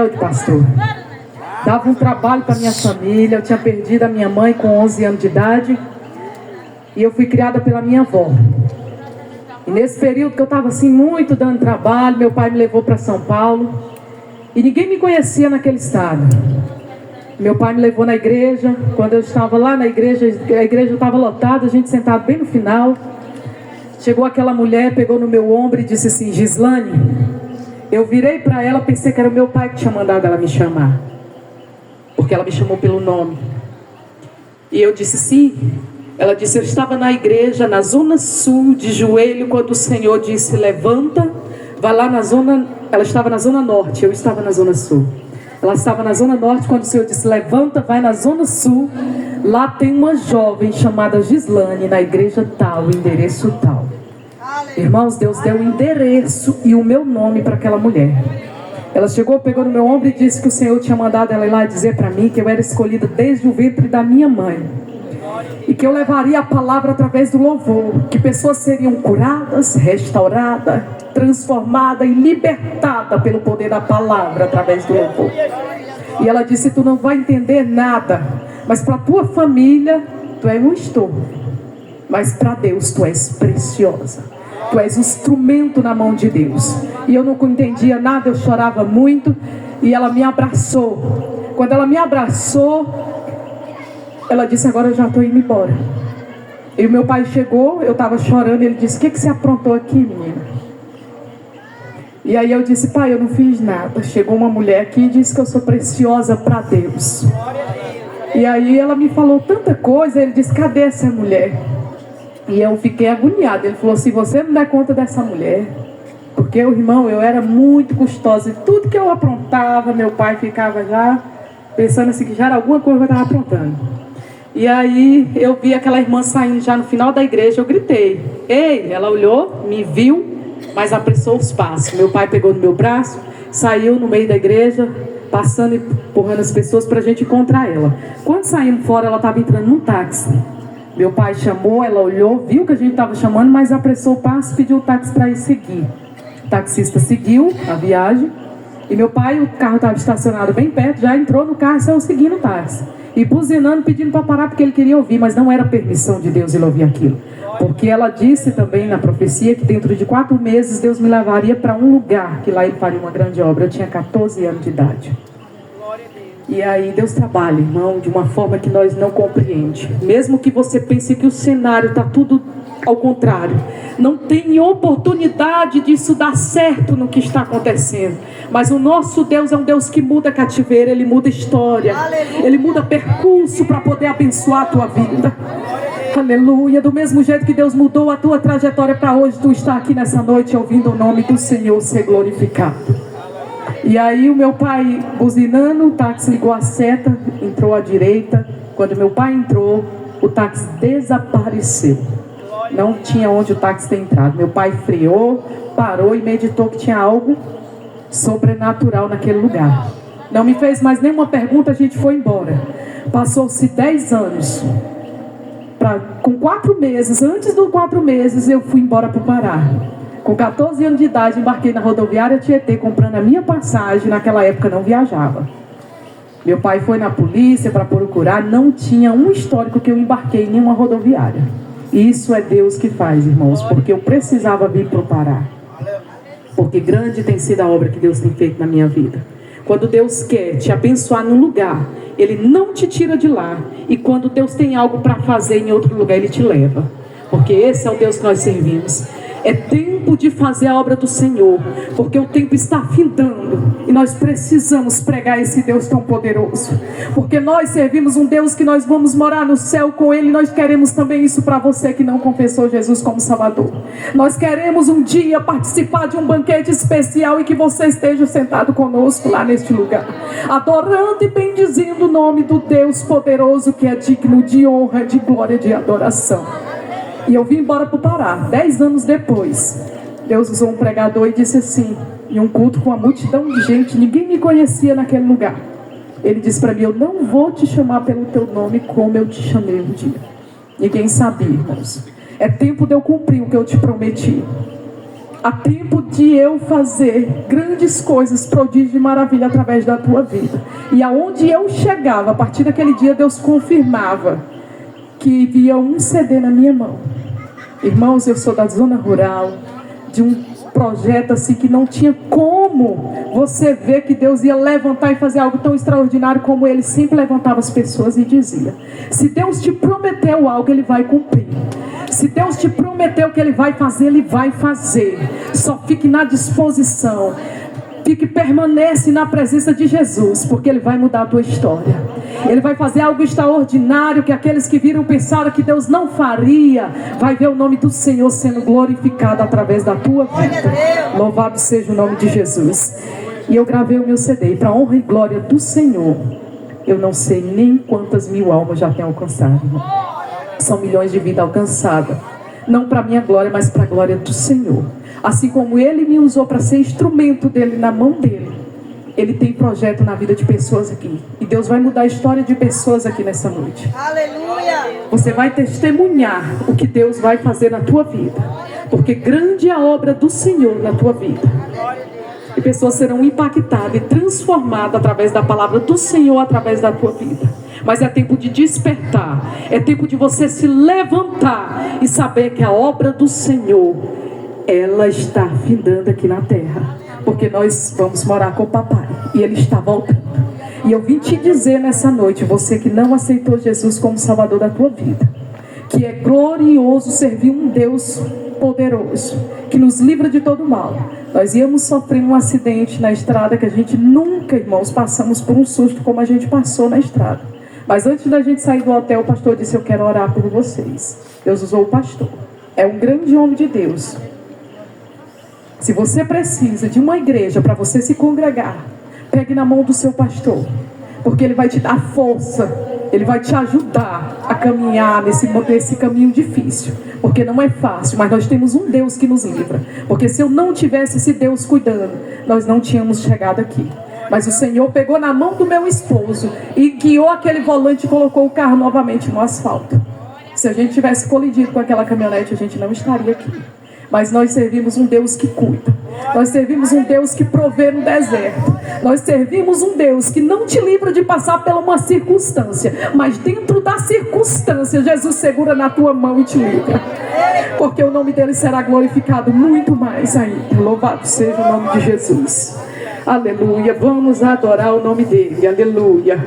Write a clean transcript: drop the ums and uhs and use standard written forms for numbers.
de pastor. Dava um trabalho para minha família. Eu tinha perdido a minha mãe com 11 anos de idade. E eu fui criada pela minha avó. E nesse período que eu estava assim muito dando trabalho, meu pai me levou para São Paulo. E ninguém me conhecia naquele estado. Meu pai me levou na igreja. Quando eu estava lá na igreja, a igreja estava lotada, a gente sentado bem no final. Chegou aquela mulher, pegou no meu ombro e disse assim: Gislane. Eu virei para ela, pensei que era o meu pai que tinha mandado ela me chamar. Porque ela me chamou pelo nome. E eu disse sim. Ela disse: eu estava na igreja, na zona sul, de joelho, quando o Senhor disse: levanta, vai lá na zona... Ela estava na zona norte, eu estava na zona sul. Ela estava na zona norte, quando o Senhor disse: levanta, vai na zona sul. Lá tem uma jovem chamada Gislane, na igreja tal, endereço tal. Irmãos, Deus deu o endereço e o meu nome para aquela mulher. Ela chegou, pegou no meu ombro e disse que o Senhor tinha mandado ela ir lá dizer para mim que eu era escolhida desde o ventre da minha mãe. E que eu levaria a palavra através do louvor. Que pessoas seriam curadas, restauradas, transformadas e libertadas pelo poder da palavra através do louvor. E ela disse: tu não vai entender nada, mas para a tua família tu é um estorvo, mas para Deus tu és preciosa. Tu és um instrumento na mão de Deus. E eu não entendia nada, eu chorava muito. E ela me abraçou. Quando ela me abraçou, ela disse: agora eu já estou indo embora. E o meu pai chegou, eu estava chorando. Ele disse: o que você aprontou aqui, menina? E aí eu disse: pai, eu não fiz nada. Chegou uma mulher aqui e disse que eu sou preciosa para Deus. E aí ela me falou tanta coisa. Ele disse: cadê essa mulher? E eu fiquei agoniada. Ele falou: se você não der conta dessa mulher... Porque, irmão, eu era muito custosa. E tudo que eu aprontava, meu pai ficava já pensando assim, que já era alguma coisa que eu estava aprontando. E aí eu vi aquela irmã saindo já no final da igreja. Eu gritei: ei! Ela olhou, me viu, mas apressou os passos. Meu pai pegou no meu braço, saiu no meio da igreja, passando e empurrando as pessoas para a gente encontrar ela. Quando saímos fora, ela estava entrando num táxi. Meu pai chamou, ela olhou, viu que a gente estava chamando, mas apressou o passo e pediu o táxi para ir seguir. O taxista seguiu a viagem. E meu pai, o carro estava estacionado bem perto, já entrou no carro e saiu seguindo o táxi. E buzinando, pedindo para parar porque ele queria ouvir, mas não era permissão de Deus ele ouvir aquilo. Porque ela disse também na profecia que dentro de 4 meses Deus me levaria para um lugar, que lá ele faria uma grande obra. Eu tinha 14 anos de idade. E aí Deus trabalha, irmão, de uma forma que nós não compreendemos. Mesmo que você pense que o cenário está tudo ao contrário, não tem oportunidade disso dar certo no que está acontecendo. Mas o nosso Deus é um Deus que muda cativeiro, Ele muda história. Aleluia. Ele muda percurso para poder abençoar a tua vida. Aleluia. Do mesmo jeito que Deus mudou a tua trajetória para hoje, tu está aqui nessa noite ouvindo o nome do Senhor ser glorificado. E aí o meu pai buzinando, o táxi ligou a seta, entrou à direita. Quando meu pai entrou, o táxi desapareceu. Não tinha onde o táxi ter entrado. Meu pai freou, parou e meditou que tinha algo sobrenatural naquele lugar. Não me fez mais nenhuma pergunta, a gente foi embora. Passou-se 10 anos. Com 4 meses, antes dos 4 meses, eu fui embora para o Pará. Com 14 anos de idade, embarquei na rodoviária Tietê, comprando a minha passagem. Naquela época não viajava. Meu pai foi na polícia para procurar, não tinha um histórico que eu embarquei em nenhuma rodoviária. Isso é Deus que faz, irmãos, porque eu precisava vir para o Pará. Porque grande tem sido a obra que Deus tem feito na minha vida. Quando Deus quer te abençoar num lugar, Ele não te tira de lá. E quando Deus tem algo para fazer em outro lugar, Ele te leva. Porque esse é o Deus que nós servimos. É tempo de fazer a obra do Senhor, porque o tempo está findando e nós precisamos pregar esse Deus tão poderoso, porque nós servimos um Deus que nós vamos morar no céu com Ele. Nós queremos também isso para você que não confessou Jesus como Salvador. Nós queremos um dia participar de um banquete especial e que você esteja sentado conosco lá neste lugar, adorando e bendizendo o nome do Deus poderoso que é digno de honra, de glória e de adoração. E eu vim embora para o Pará, 10 anos depois. Deus usou um pregador e disse assim, em um culto com uma multidão de gente, ninguém me conhecia naquele lugar. Ele disse para mim: eu não vou te chamar pelo teu nome como eu te chamei um dia. Ninguém sabia, irmãos. É tempo de eu cumprir o que eu te prometi. Há tempo de eu fazer grandes coisas, prodígio e maravilha através da tua vida. E aonde eu chegava, a partir daquele dia Deus confirmava que via um CD na minha mão. Irmãos, eu sou da zona rural, de um projeto assim que não tinha como você ver que Deus ia levantar e fazer algo tão extraordinário como Ele sempre levantava as pessoas e dizia: se Deus te prometeu algo, Ele vai cumprir. Se Deus te prometeu que Ele vai fazer, Ele vai fazer. Só fique na disposição. Permanece na presença de Jesus, porque Ele vai mudar a tua história. Ele vai fazer algo extraordinário que aqueles que viram pensaram que Deus não faria. Vai ver o nome do Senhor sendo glorificado através da tua vida. Louvado seja o nome de Jesus. E eu gravei o meu CD, para honra e glória do Senhor. Eu não sei nem quantas mil almas já tem alcançado. São milhões de vidas alcançadas. Não para minha glória, mas para a glória do Senhor. Assim como Ele me usou para ser instrumento dEle na mão dEle, Ele tem projeto na vida de pessoas aqui. E Deus vai mudar a história de pessoas aqui nessa noite. Aleluia! Você vai testemunhar o que Deus vai fazer na tua vida. Porque grande é a obra do Senhor na tua vida. E pessoas serão impactadas e transformadas através da palavra do Senhor, através da tua vida. Mas é tempo de despertar. É tempo de você se levantar e saber que a obra do Senhor, ela está findando aqui na terra. Porque nós vamos morar com o papai. E Ele está voltando. E eu vim te dizer nessa noite, você que não aceitou Jesus como Salvador da tua vida, que é glorioso servir um Deus poderoso, que nos livra de todo mal. Nós íamos sofrer um acidente na estrada que a gente nunca, irmãos, passamos por um susto como a gente passou na estrada. Mas antes da gente sair do hotel, o pastor disse: eu quero orar por vocês. Deus usou o pastor. É um grande homem de Deus. Se você precisa de uma igreja para você se congregar, pegue na mão do seu pastor, porque ele vai te dar força, ele vai te ajudar a caminhar nesse caminho difícil, porque não é fácil, mas nós temos um Deus que nos livra. Porque se eu não tivesse esse Deus cuidando, nós não tínhamos chegado aqui. Mas o Senhor pegou na mão do meu esposo e guiou aquele volante e colocou o carro novamente no asfalto. Se a gente tivesse colidido com aquela caminhonete, a gente não estaria aqui. Mas nós servimos um Deus que cuida. Nós servimos um Deus que provê no deserto. Nós servimos um Deus que não te livra de passar por uma circunstância, mas dentro da circunstância, Jesus segura na tua mão e te livra. Porque o nome dele será glorificado muito mais ainda. Louvado seja o nome de Jesus. Aleluia. Vamos adorar o nome dele. Aleluia.